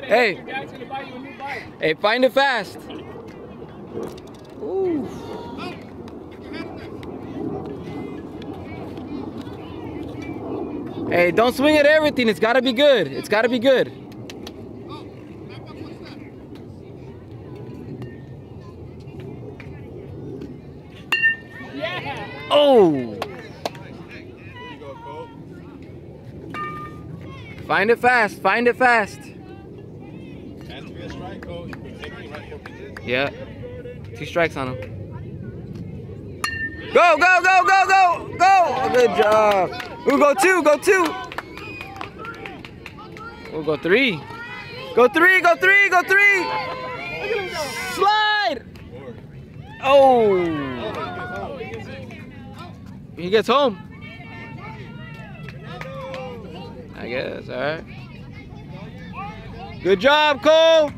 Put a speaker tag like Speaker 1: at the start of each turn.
Speaker 1: Hey. Hey, find it fast. Ooh. Hey, don't swing at everything. It's gotta be good. It's gotta be good. Oh! Find it fast. Find it fast. Yeah. 2 strikes on him. Go, go, go, go, go, go! Good job. We'll go 2, go 2. We'll go 3. Go 3, go 3, go 3. Slide! Oh! He gets home. I guess, all right. Good job, Cole.